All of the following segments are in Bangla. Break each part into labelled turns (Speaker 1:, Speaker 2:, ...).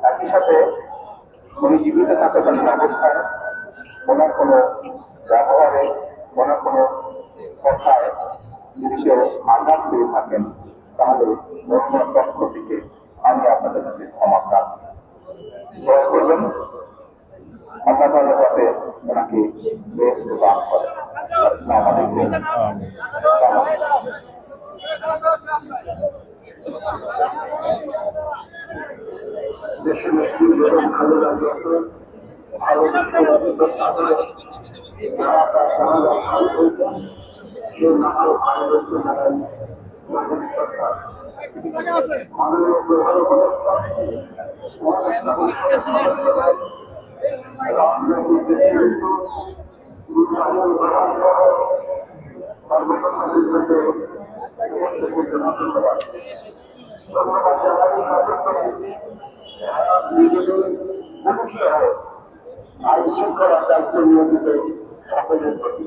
Speaker 1: একই সাথে উনি জীবিত থাকাকালীন অবস্থায় ওনার কোনো ব্যবহারে, ওনার কোনো কথায় যদি কেউ আঘাত পেয়ে থাকেন, তাহলে ওনার পক্ষ থেকে আমি আপনাদের কাছে ক্ষমা প্রার্থী। দয়া করবেন, আল্লাহ তাআলা যাতে ওনাকে বেহেশত দান করেন। আসসালামু আলাইকুম। দেশে মুসলিম বেগম খালেদা জিয়াকে আইন শৃঙ্খলার দায়িত্ব নিয়োজিত সকলের প্রতি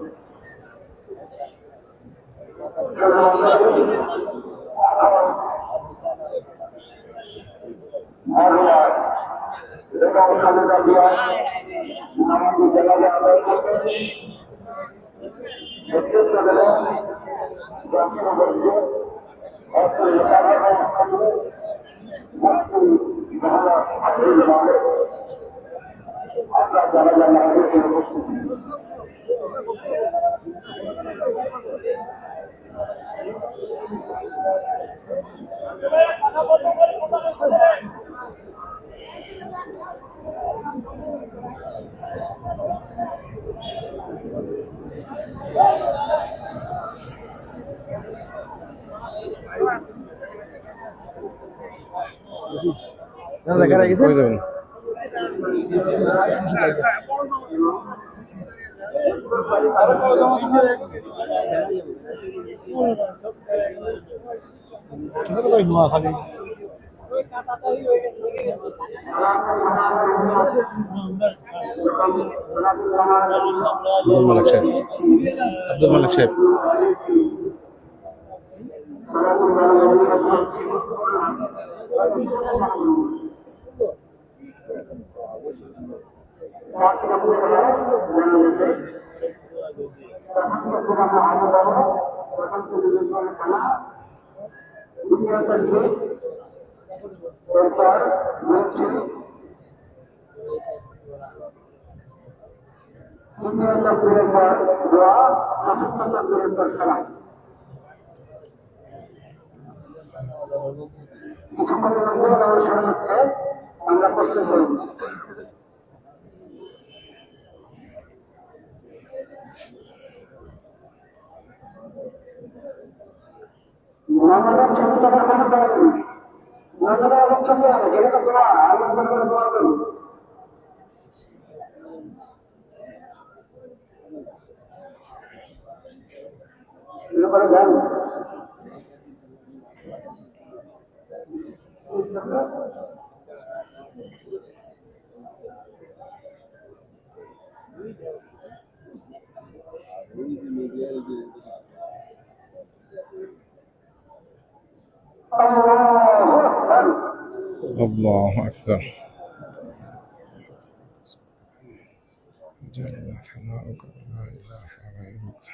Speaker 1: খালেদা জিয়া আমাদের জেলায় আদায় করবেন। নেতৃত্ব দেবেন আমরা যারা যারা
Speaker 2: আব্দুল মালিক সাহেব আমরা প্রশ্ন করি নজরের ছবি তোমার কোনো দোয়া করি নজরের আলোক ছবি আছে যেটা তো দোয়া আলোক করে দোয়া করি করে যান আল্লাহু আকবার جل ثناؤك لا إله إلا أنت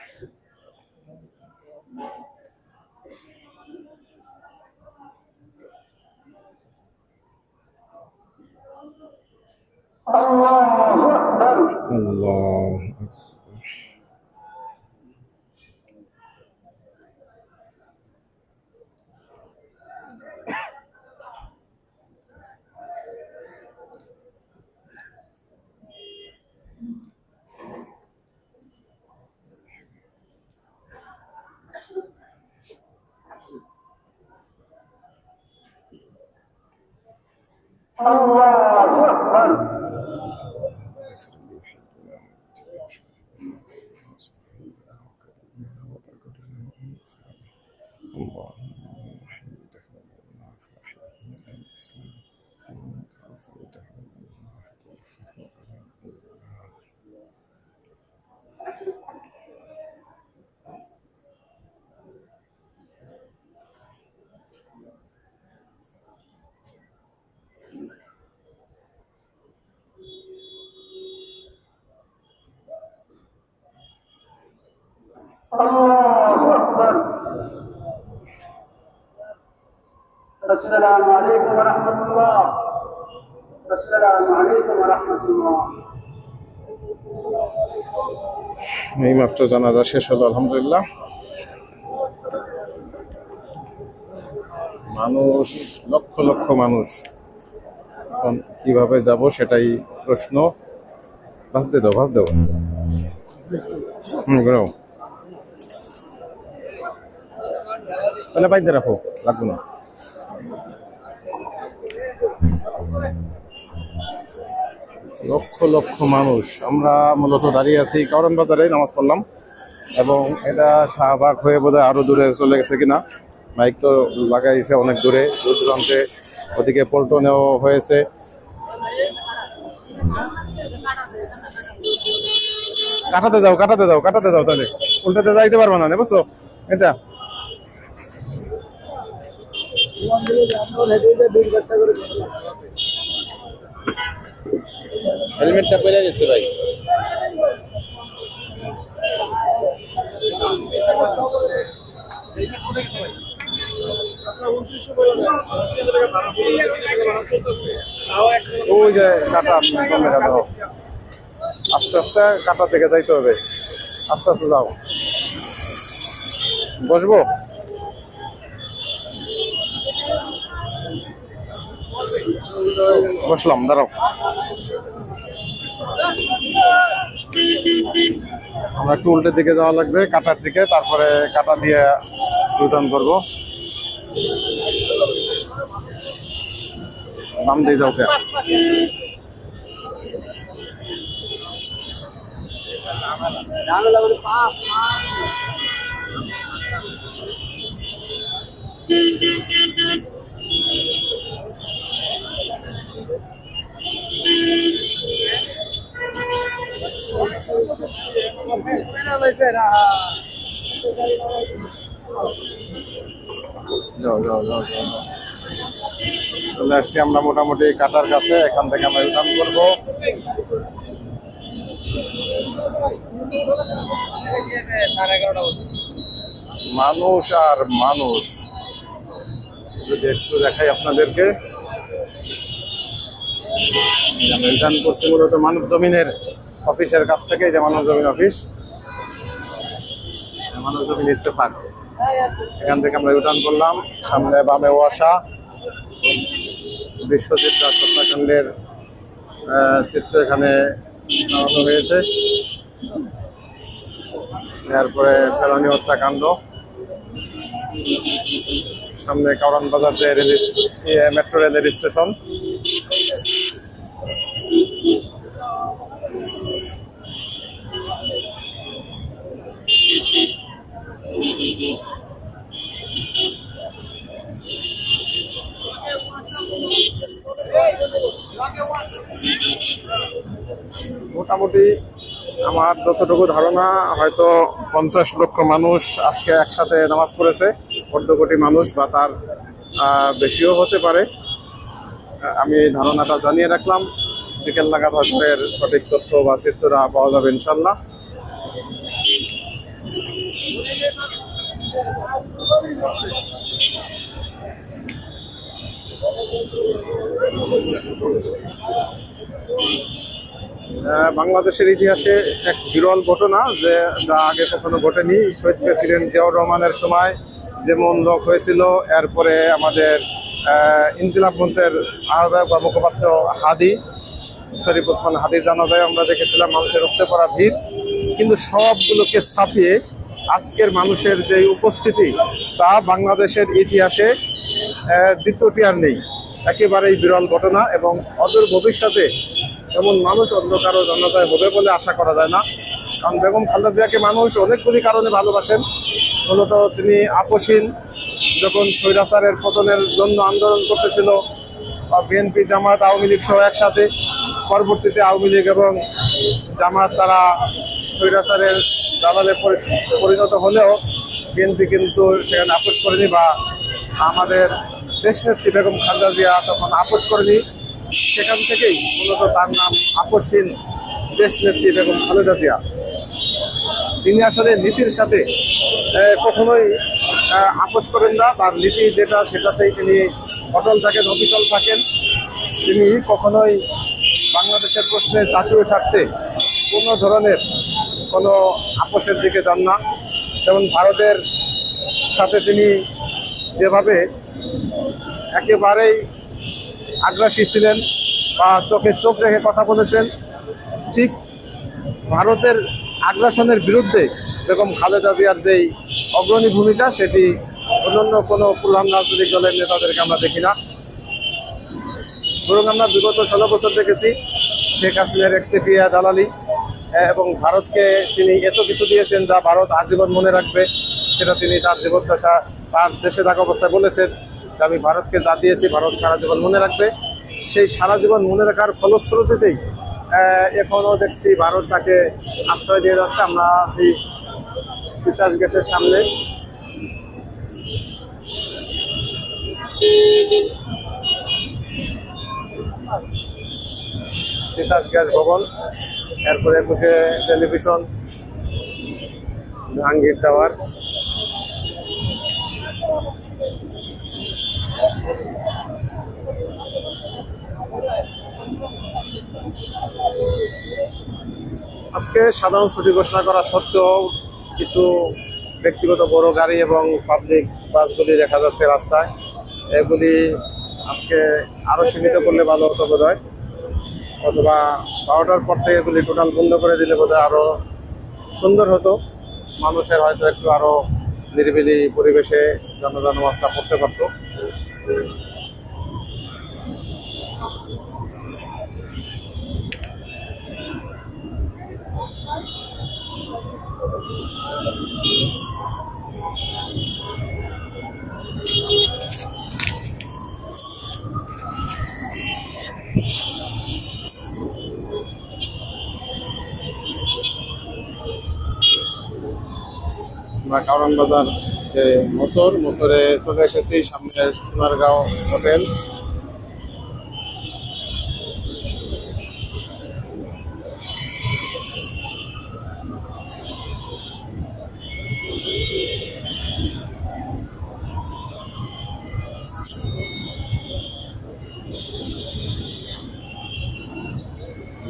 Speaker 2: الله أكبر الله أكبر. الله أكبر. السلام عليكم ورحمة الله. السلام عليكم ورحمة الله.
Speaker 3: এইমাত্র জানাজা শেষ হলো আলহামদুলিল্লাহ। মানুষ লক্ষ লক্ষ মানুষ, এখন কিভাবে যাব সেটাই প্রশ্ন। ভাস দেও ঘুরাও, তাহলে বাইতে রাখো, লাগবে না। লক্ষ লক্ষ মানুষ। আমরা মূলত দাঁড়িয়ে আছি কারণ বাজারে, নামাজ পড়লাম এবং এটা শাহবাগ হয়ে বোধহয় আরো দূরে চলে গেছে কিনা। বাইক তো লাগাইছে অনেক দূরে, দূর দূরান্তে। ওদিকে পল্টনেও হয়েছে। কাটাতে যাও, তাহলে উল্টাতে যাইতে পারবো না, বুঝছো? এটা হেলমেটটা পরে গেছে ভাই। ওই যে কাটা, আস্তে আস্তে কাটা থেকে যাইতে হবে, আস্তে আস্তে যাও। বসবো? বসলাম, দাঁড়াও। আমরা একটু উল্টের দিকে যাওয়া লাগবে, কাটার দিকে, তারপরে কাটা দিয়ে রিটার্ন করবো। বাম দিয়ে যাও কে? চলে আসছি আমরা মোটামুটি কাটার কাছে। এখান থেকে আমরা রিটার্ন করবো। মানুষ আর মানুষ, যদি একটু দেখাই আপনাদেরকে। আমরা রিটার্ন করছি মূলত মানব জমিনের অফিসের কাছ থেকে, যে মানব জমিন অফিস, মানব জমিন ইত্তেফাক, এখান থেকে আমরা রিটার্ন করলাম। সামনে বামে ওয়াসা, বিশ্বজিৎ রাজ হত্যাকাণ্ডের চিত্র এখানে নামানো হয়েছে। এরপরে ফেলানি হত্যাকাণ্ড, সামনে কারওয়ান বাজার যে মেট্রো রেলের স্টেশন। মোটামুটি আমার যতটুকু ধারণা, হয়তো 50 লক্ষ মানুষ আজকে একসাথে নামাজ পড়েছে, 14 কোটি মানুষ বা তার বেশিও হতে পারে। আমি ধারণাটা জানিয়ে রাখলাম। বিকেল নাগাদ হয়তো এর সঠিক তথ্য বা চিত্রটা পাওয়া যাবে ইনশাল্লাহ। বাংলাদেশের ইতিহাসে এক বিরল ঘটনা, যে যা আগে কখনো ঘটেনি। শহীদ প্রেসিডেন্ট জিয়াউর রহমানের সময় যেমন লোক হয়েছিল, এরপরে আমাদের ইনকিলাব মঞ্চের আহ্বায়ক বা মুখপাত্র হাদি শরীফ ওসমান হাদির জানাজায় আমরা দেখেছিলাম মানুষের উপচে পড়া ভিড়। কিন্তু সবগুলোকে ছাপিয়ে আজকের মানুষের যে উপস্থিতি, তা বাংলাদেশের ইতিহাসে দ্বিতীয়টি আর নেই। একেবারেই বিরল ঘটনা এবং অদূর ভবিষ্যতে এমন মানুষ অন্য কারো জানাজায় হবে বলে আশা করা যায় না। কারণ বেগম খালেদা জিয়াকে মানুষ অনেকগুলি কারণে ভালোবাসেন। মূলত তিনি আপোষহীন, যখন স্বৈরাচারের পতনের জন্য আন্দোলন করতেছিল বিএনপি, জামাত, আওয়ামী লীগ সহ একসাথে, পরবর্তীতে আওয়ামী লীগ এবং জামাত তারা স্বৈরাচারের দালালে পরিণত হলেও বিএনপি কিন্তু সেখানে আপোষ করেনি, বা আমাদের দেশনেত্রী বেগম খালেদা জিয়া তখন আপোষ করেনি। সেখান থেকেই মূলত তার নাম আপোষহীন দেশনেত্রী বেগম খালেদা জিয়া। তিনি আসলে নীতির সাথে কখনোই আপোষ করেন না। তার নীতি যেটা সেটাতেই তিনি অটল থাকেন, অবিচল থাকেন। তিনি কখনোই বাংলাদেশের প্রশ্নে জাতীয় স্বার্থে কোনো ধরনের কোনো আপোষের দিকে যান না। যেমন ভারতের সাথে তিনি যেভাবে একেবারেই আগ্রাসী ছিলেন বা চোখে চোখ রেখে কথা বলেছেন, ঠিক ভারতের আগ্রাসনের বিরুদ্ধে বেগম খালেদা জিয়ার যেই অগ্রণী ভূমিকা, সেটি অন্যান্য কোনো প্রধান রাজনৈতিক দলের নেতাদেরকে আমরা দেখি না। বরং আমরা বিগত 16 বছর দেখেছি শেখ হাসিনার একচেটিয়া দালালি, এবং ভারতকে তিনি এত কিছু দিয়েছেন যা ভারত আজীবন মনে রাখবে। সেটা তিনি তার জীবদ্দশা, তার দেশে থাকা অবস্থায় বলেছেন যে আমি ভারতকে যা দিয়েছি ভারত সারা জীবন মনে রাখবে। সেই সারা জীবন মনে রাখার ফলশ্রুতিতেই এখনও দেখছি ভারত তাকে আশ্রয় দিয়ে যাচ্ছে। আমরা সেই তিতাস গ্যাসের সামনে, তিতাস গ্যাস ভবন, এরপরে 21 টেলিভিশন, জাহাঙ্গীর টাওয়ার। আজকে সাধারণ ছুটি ঘোষণা করা সত্ত্বেও কিছু ব্যক্তিগত বড় গাড়ি এবং পাবলিক বাসগুলি দেখা যাচ্ছে রাস্তায়। এগুলি আজকে আরো সীমিত করলে ভালো হতো বোধ হয়, অথবা 12টার পর থেকে এগুলি টোটাল বন্ধ করে দিলে বোধ হয় আরো সুন্দর হতো। মানুষের হয়তো একটু আরো নিরিবিলি পরিবেশে জানাজা নামাজটা পড়তে পারতো। আমরা কারণ বাজার যে মোচরে চলে এসেছি, সামনে সোনারগাঁও হোটেল।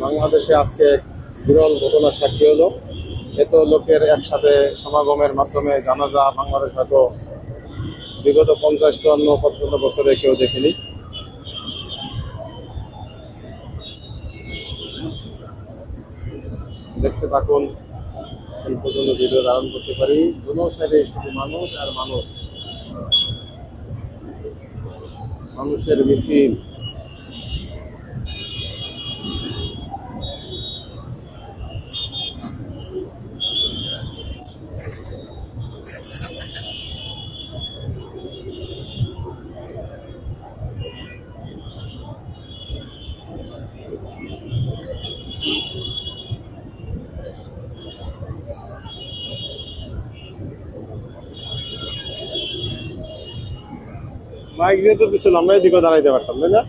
Speaker 3: বাংলাদেশে আজকে বিরল ঘটনার সাক্ষী হলো। এত লোকের একসাথে সমাগমের মাধ্যমে জানাজা বাংলাদেশ হয়তো বিগত 50-54 বছরে কেউ দেখেনি। দেখতে থাকুন, এই পর্যন্ত ভিডিও ধারণ করতে পারি। দুনো সাইডে শুধু মানুষ আর মানুষ, মানুষের মিছিল। মাইক যেহেতু দিচ্ছিল আমরা এদিকে দাঁড়াইতে পারতাম, তাই না?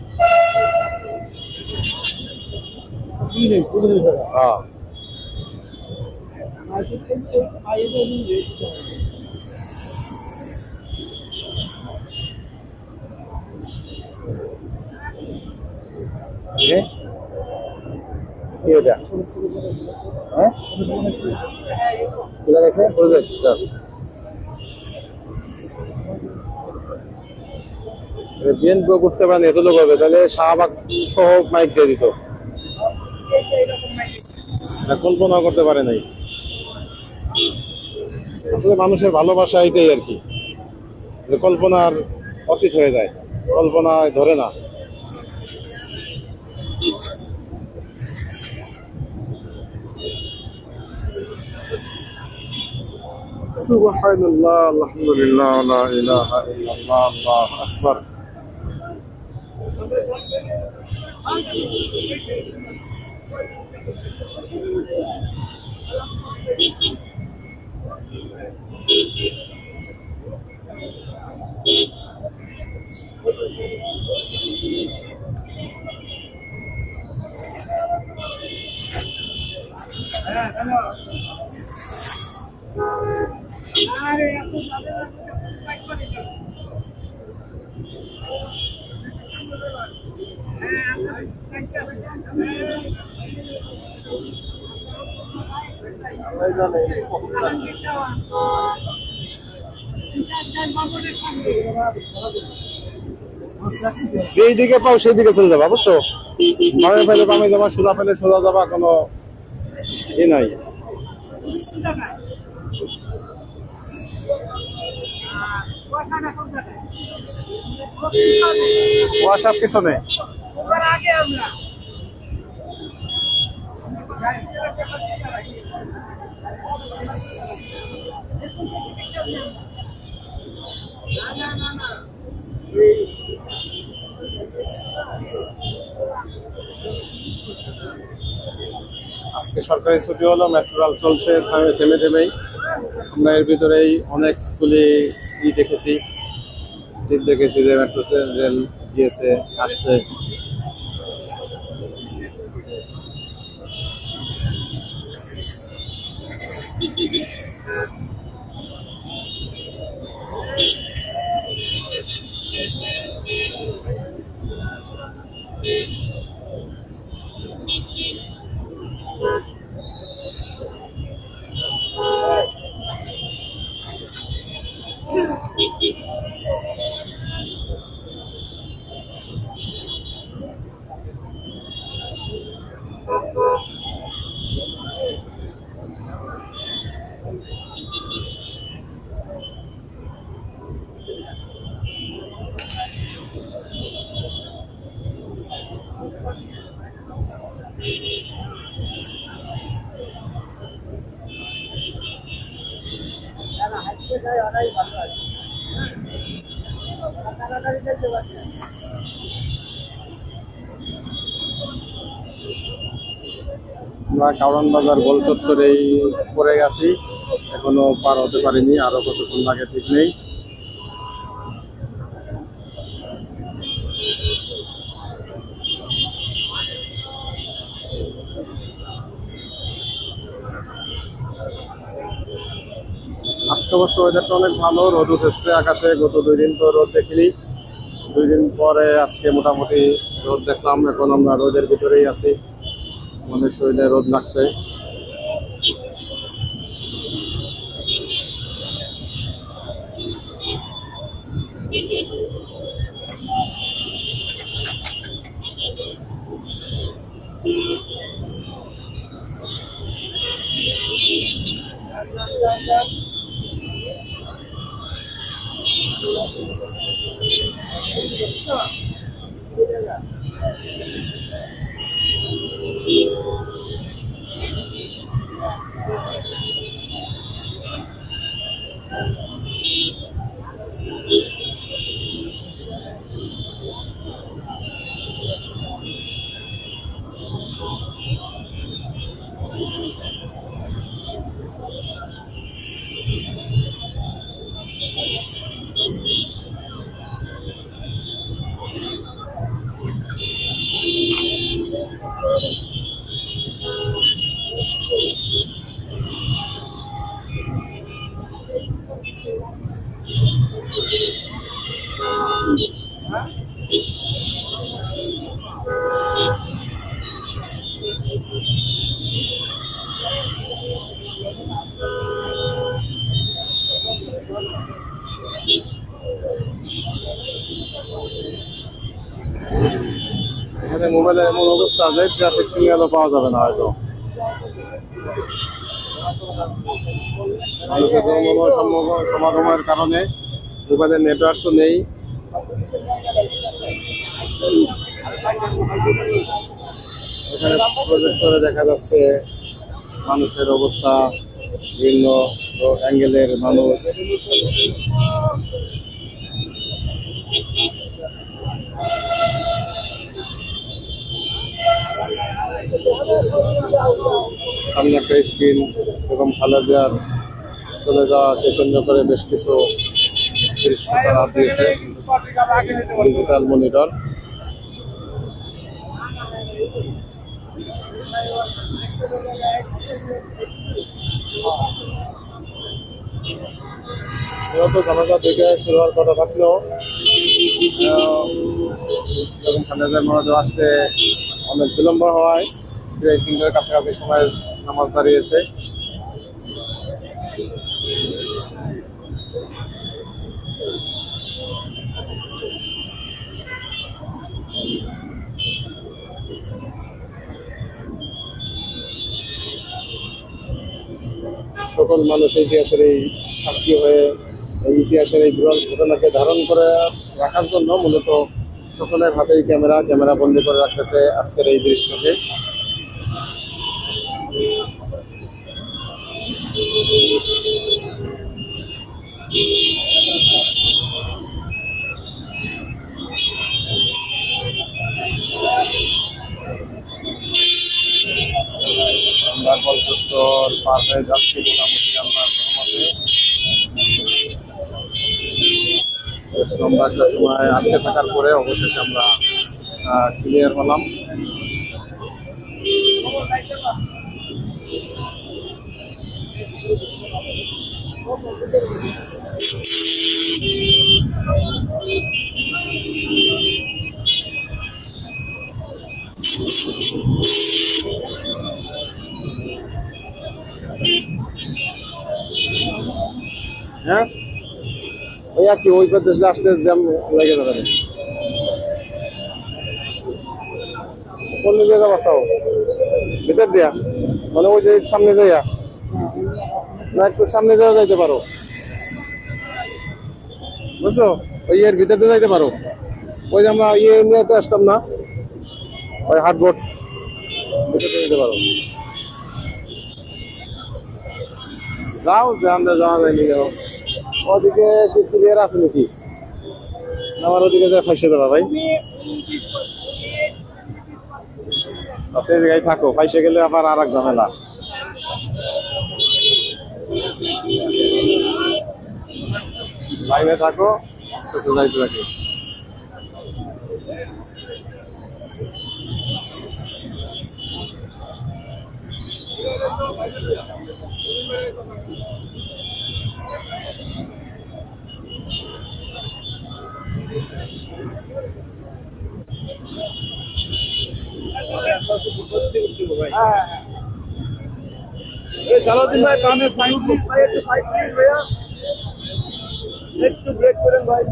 Speaker 3: বিএনপি বুঝতে পারেন এত লোক হবে, তাহলে শাহবাগ সহ মাইক দিয়ে দিত, কল্পনা করতে পারে নাই। আসলে মানুষের ভালোবাসা এটাই আর কি, কল্পনার অতীত হয়ে যায়, কল্পনায় ধরে না। সুবহানাল্লাহ, আলহামদুলিল্লাহ, লা ইলাহা ইল্লাল্লাহ, আল্লাহু আকবার। যেই দিকে পাও সেই দিকে চলে যাবা, বুঝছো? বামে পাইলে বামে যাবা, সোজা পাইলে সোজা যাবা, কোনো ই নাই। কুয়াশা পিছনে। আজকে সরকারি ছুটি হলো, মেট্রো চলছে থেমে থেমেই। আমরা এর ভিতরেই অনেকগুলি দেখেছি, টিপ দেখেছি যে মেট্রো রেল গিয়েছে, আসছে। আমরা কারওয়ান বাজার গোল চত্বরেই পড়ে গেছি, এখনো পার হতে পারিনি, আরো কতক্ষণ লাগে ঠিক নেই। আজকে অবশ্য ওয়েদারটা অনেক ভালো, রোদ উঠেছে আকাশে। গত 2 দিন তো রোদ দেখিনি, 2 দিন পরে আজকে মোটামুটি রোদ দেখলাম। এখন আমরা রোদের ভিতরেই আছি, আমাদের শরীরে রোদ লাগছে। এখানে মোবাইলের এমন অবস্থা যে ট্রাফিক সিগন্যালও পাওয়া যাবে না হয়তো। মানুষের সমাগমের কারণে মোবাইলের নেটওয়ার্ক তো নেই। এখানে প্রজেক্টরে দেখা যাচ্ছে মানুষের অবস্থা, বিভিন্ন অ্যাঙ্গেলের মানুষ। সামনে একটা স্ক্রিন এবং খালেদার চলে যাওয়াকে কেন্দ্র করে বেশ কিছু দৃশ্য তারা দিয়েছে, ডিজিটাল মনিটর। জানাজা থেকে শুরু হওয়ার কথা থাকলেও যখন খালেদার মনোজ আসতে অনেক বিলম্ব হওয়ায় প্রায় 3টার কাছাকাছি সময় নামাজ দাঁড়িয়েছে। সকল মানুষ ইতিহাসের এই সাক্ষী হয়ে এই ইতিহাসের এই বিরল ঘটনাকে ধারণ করে রাখার জন্য মূলত সকলের হাতেই ক্যামেরা বন্দি করে রাখতেছে আজকের এই দৃশ্যকে। আমরা কলকাতার পার হয়ে যাচ্ছি মোটামুটি আল্লাহর রহমতে। লম্বা একটা সময় আটকে থাকার পরে অবশেষে আমরা ক্লিয়ার হলাম। হ্যাঁ ওই আর কি ওই প্রদেশে আসতে জ্যাম লেগে যাবে। কোন দিকে যাবা চাও? ভিতর দিয়া মানে ওই যে সামনে যাইয়া না একটু সামনে যাওয়া যাইতে পারো, বুঝছো? ওই এর ভিতর দিয়ে যাইতে পারো। ওই যে আমরা নিয়ে তো আসতাম না, ওই হাটবোর্ড ভিতর দিয়ে যেতে পারো। যাও জানতে যাওয়া যায়নি। যাও ওদিকে ক্লিয়ার আছে নাকি? আমার ওদিকে যা ফাইসে যাবা ভাই, সেই জায়গায় থাকো। ফাইসে গেলে আবার আর এক ঝামেলা। লাইনে থাকো, যাইতে থাকো। সালাউদ্দিন ভাই কানে সাইড ভাই একটু সাইড প্লিজ ভাইয়া, একটু ব্রেক করেন ভাই।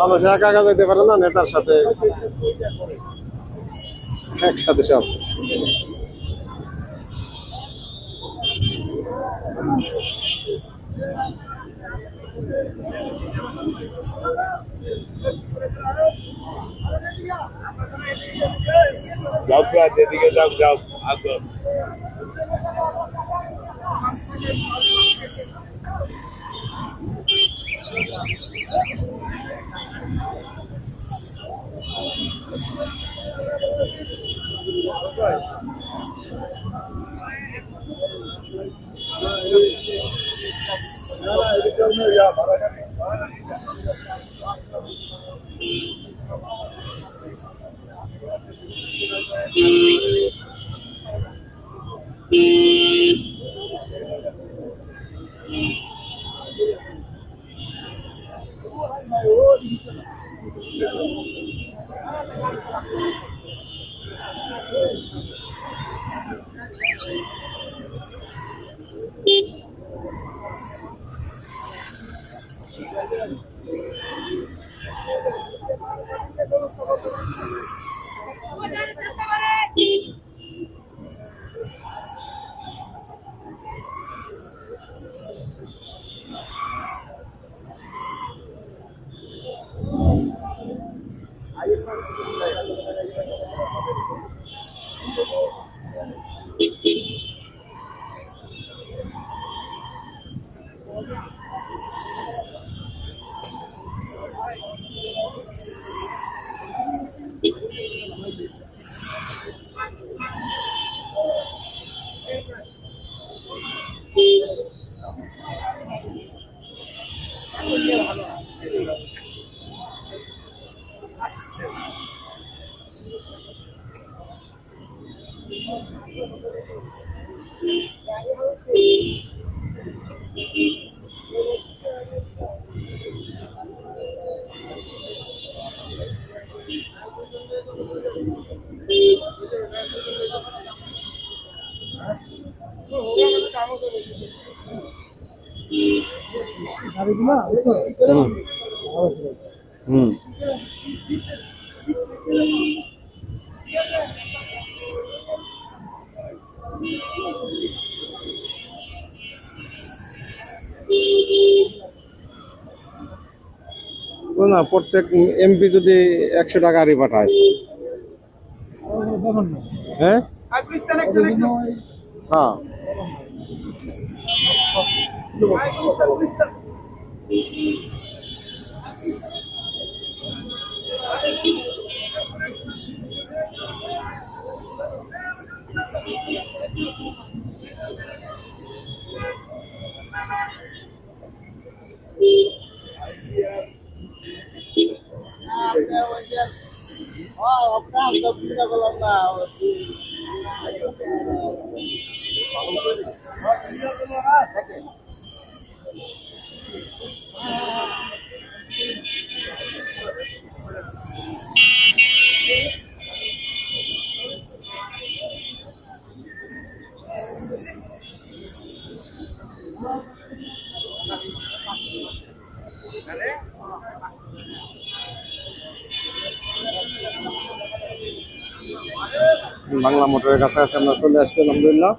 Speaker 3: মানুষ একা একা যেতে পারে না, নেতার সাথে একসাথে সব। যাও যেদিকে যাও যাও আসো। হুম না, প্রত্যেক এমপি যদি 100 টাকা আরই পাঠায়, হ্যাঁ হ্যাঁ বাংলা মোটরের কাছাকাছি আমরা চলে আসছি আলহামদুলিল্লাহ।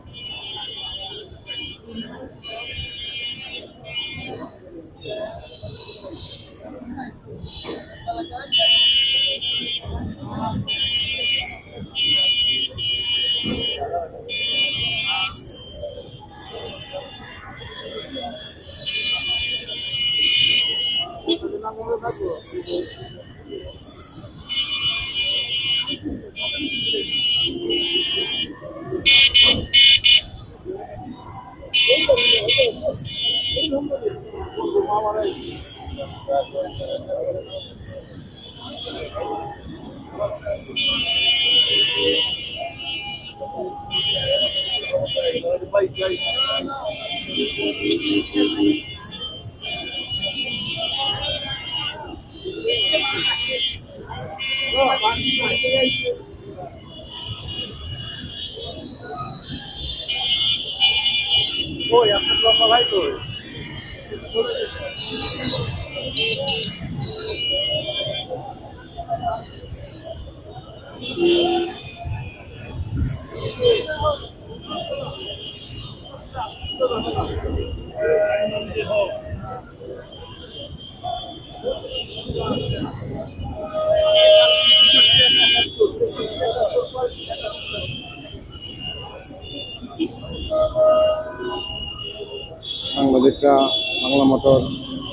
Speaker 3: সাংবাদিকরা বাংলা মোটর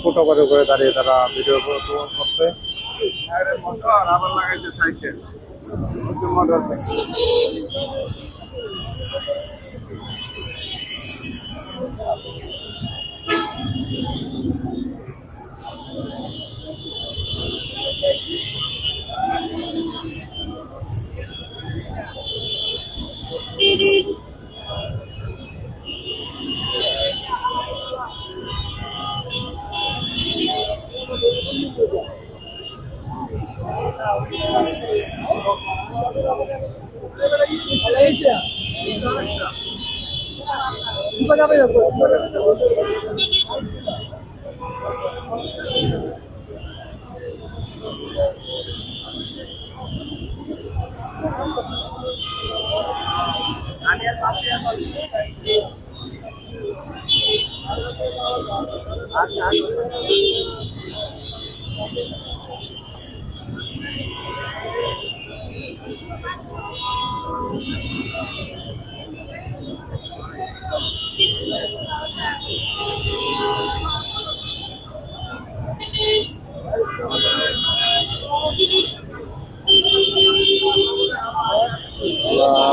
Speaker 3: ফুটওভারের উপরে দাঁড়িয়ে তারা ভিডিও করছে। আবার লাগাইছে সাইকেল মোটর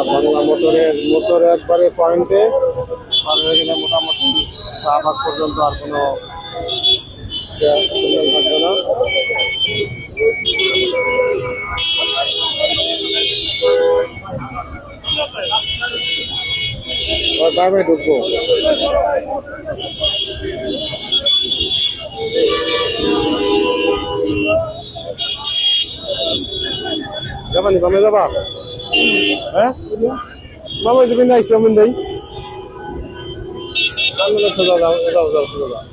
Speaker 3: বাংলা মোটরের মোটর একবারে পয়েন্টে আর এখানে মোটামুটি শাহবাগ পর্যন্ত আর কোনো বাইরে ঢুকবো। যাবা নি বামে যাবা? হ্যাঁ বাবা যাবেন না ইসলাম দেই সোজা যাও যাও যাও সোজা যাও।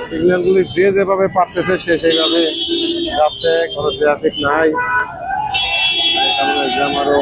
Speaker 3: সিগন্যালগুলি যে যেভাবে পারতেছে সে সেইভাবে যাচ্ছে, কোনো ট্রাফিক নাই। আমারও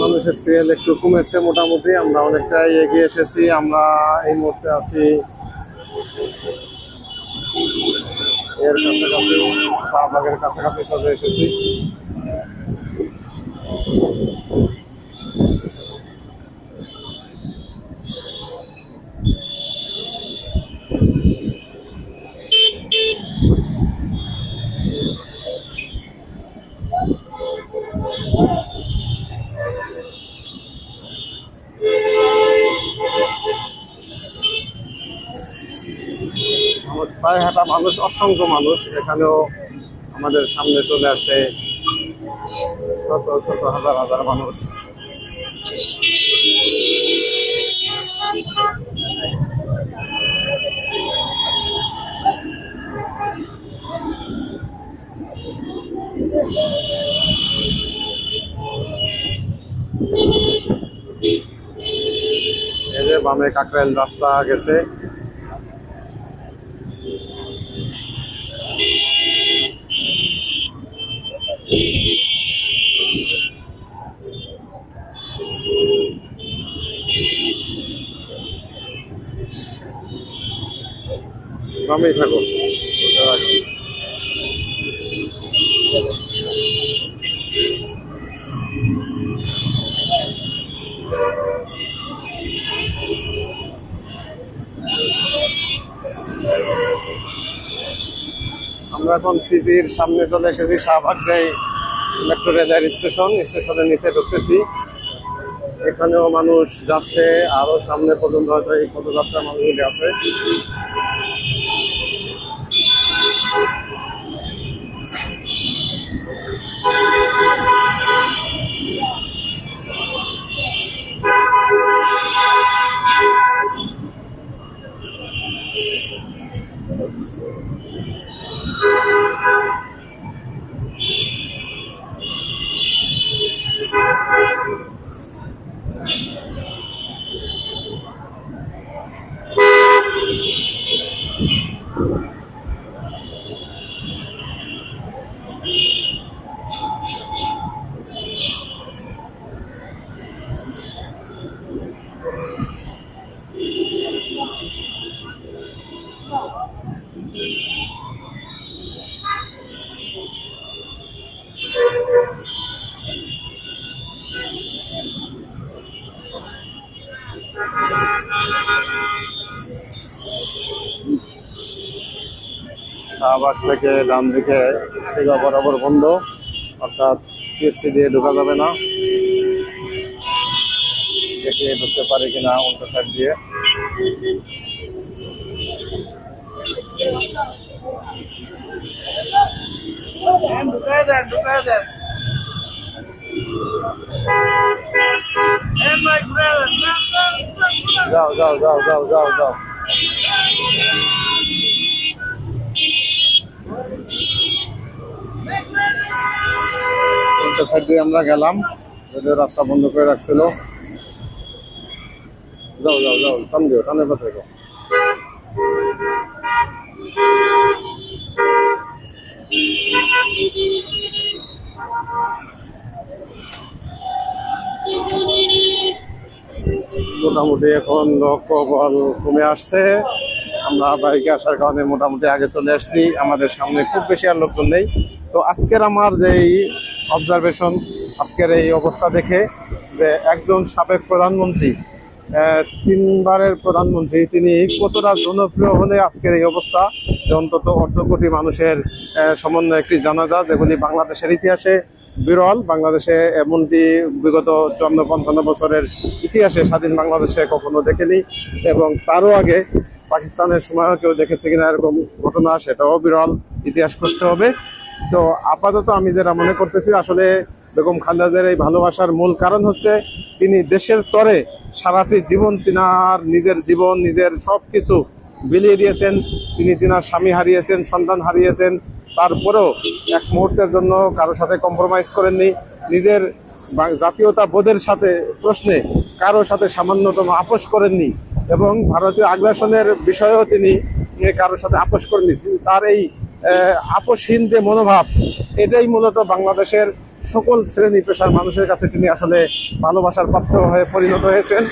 Speaker 3: মানুষের সেল একটু কমেছে, মোটামুটি আমরা অনেকটাই এগিয়ে এসেছি। আমরা এই মুহূর্তে আছি এর কাছাকাছি, শাহবাগের কাছাকাছি চলে এসেছি। মানুষ পায়ে হাঁটা মানুষ, অসংখ্য মানুষ। এখানেও আমাদের সামনে চলে আসে শত শত হাজার হাজার মানুষ। এই যে বামে কাকরাইল রাস্তা গেছে। বামেই থাকো। আমরা এখন পিজির সামনে চলে এসেছি, শাহবাগ যাই মেট্রো রেলের স্টেশনের নিচে ঢুকতেছি। এখানেও মানুষ যাচ্ছে, আরো সামনে পর্যন্ত হয়তো এই পদযাত্রা মানুষগুলি আছে। শাহবাগ থেকে ডান দিকে সোজা বরাবর বন্ধ, অর্থাৎ পিএসসি দিয়ে ঢোকা যাবে না। দেখে ঢুকতে পারে কিনা উল্টো সাইড দিয়ে। যাও যাও যাও যাও যাও যাও। উল্টো সাইড দিয়ে আমরা গেলাম, যদিও রাস্তা বন্ধ করে রাখছিল। যাও যাও যাও, টান দিও, টানের পথে যাও। মোটামুটি এখন লোক বল কমে আসছে। আমরা বাইকে আসার কারণে মোটামুটি আগে চলে আসছি, আমাদের সামনে খুব বেশি আর লোকজন নেই। তো আজকের আমার যেই অবজারভেশন, আজকের এই অবস্থা দেখে, যে একজন সাবেক প্রধানমন্ত্রী, 3 বারের প্রধানমন্ত্রী, তিনি কতটা জনপ্রিয় হলে আজকের এই অবস্থা, যে অন্তত 18 কোটি মানুষের সমন্বয়ে একটি জানাজা, যেগুলি বাংলাদেশের ইতিহাসে বিরল। বাংলাদেশে এমনটি বিগত 54-55 বছরের ইতিহাসে স্বাধীন বাংলাদেশে কখনো দেখেনি, এবং তারও আগে পাকিস্তানের সময়ও কেউ দেখেছে কিনা এরকম ঘটনা, সেটাও বিরল, ইতিহাস খুঁজতে হবে। তো আপাতত আমি যেটা মনে করতেছি, আসলে বেগম খালেদা জিয়ার এই ভালোবাসার মূল কারণ হচ্ছে তিনি দেশের তরে সারাটি জীবন, তিনার নিজের জীবন, নিজের সব কিছু বিলিয়ে দিয়েছেন। তিনি তিনার স্বামী হারিয়েছেন, সন্তান হারিয়েছেন, তারপরেও এক মুহূর্তের জন্য কারোর সাথে কম্প্রোমাইজ করেননি। নিজের জাতীয়তা বোধের সাথে প্রশ্নে কারোর সাথে সামান্যতম আপোষ করেননি, এবং ভারতীয় আগ্রাসনের বিষয়েও তিনি কারোর সাথে আপোষ করেননি। তার এই আপোষহীন যে মনোভাব, এটাই মূলত বাংলাদেশের সকল শ্রেণী পেশার মানুষের কাছে তিনি আসলে ভালোবাসার পাত্র হয়ে পরিণত হয়েছেন।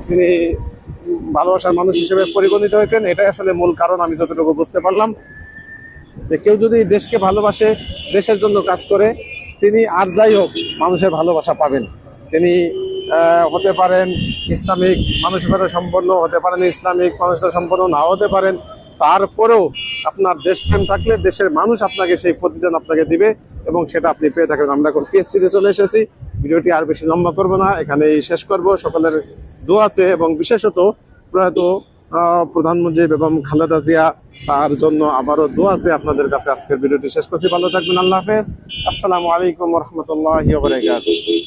Speaker 3: তিনি ভালোবাসার মানুষ হিসেবে পরিগণিত হয়েছেন। এটাই আসলে মূল কারণ, আমি যতটুকু বুঝতে পারলাম। যে কেউ যদি দেশকে ভালোবাসে, দেশের জন্য কাজ করে, তিনি আর যাই হোক মানুষের ভালোবাসা পাবেন। তিনি হতে পারেন ইসলামিক মানসিকতা সম্পন্ন, হতে পারেন ইসলামিক মানসিকতা সম্পন্ন নাও হতে পারেন, তারপরেও আপনার দেশপ্রেম থাকলে দেশের মানুষ আপনাকে সেই প্রতিদান আপনাকে দিবে, এবং সেটা আপনি পেয়ে থাকবেন। আমরা এখন পিএসসিতে চলে এসেছি, ভিডিওটি আর বেশি লম্বা করবো না, এখানেই শেষ করব। সকলের দোয়া আছে, এবং বিশেষত প্রয়াত প্রধানমন্ত্রী বেগম খালেদা জিয়া, তার জন্য আবারও দোয়া আছে আপনাদের কাছে। আজকের ভিডিওটি শেষ করছি, ভালো থাকবেন, আল্লাহ হাফেজ, আসসালামু আলাইকুম রহমতুল্লাহি ওয়া বারাকাতুহু।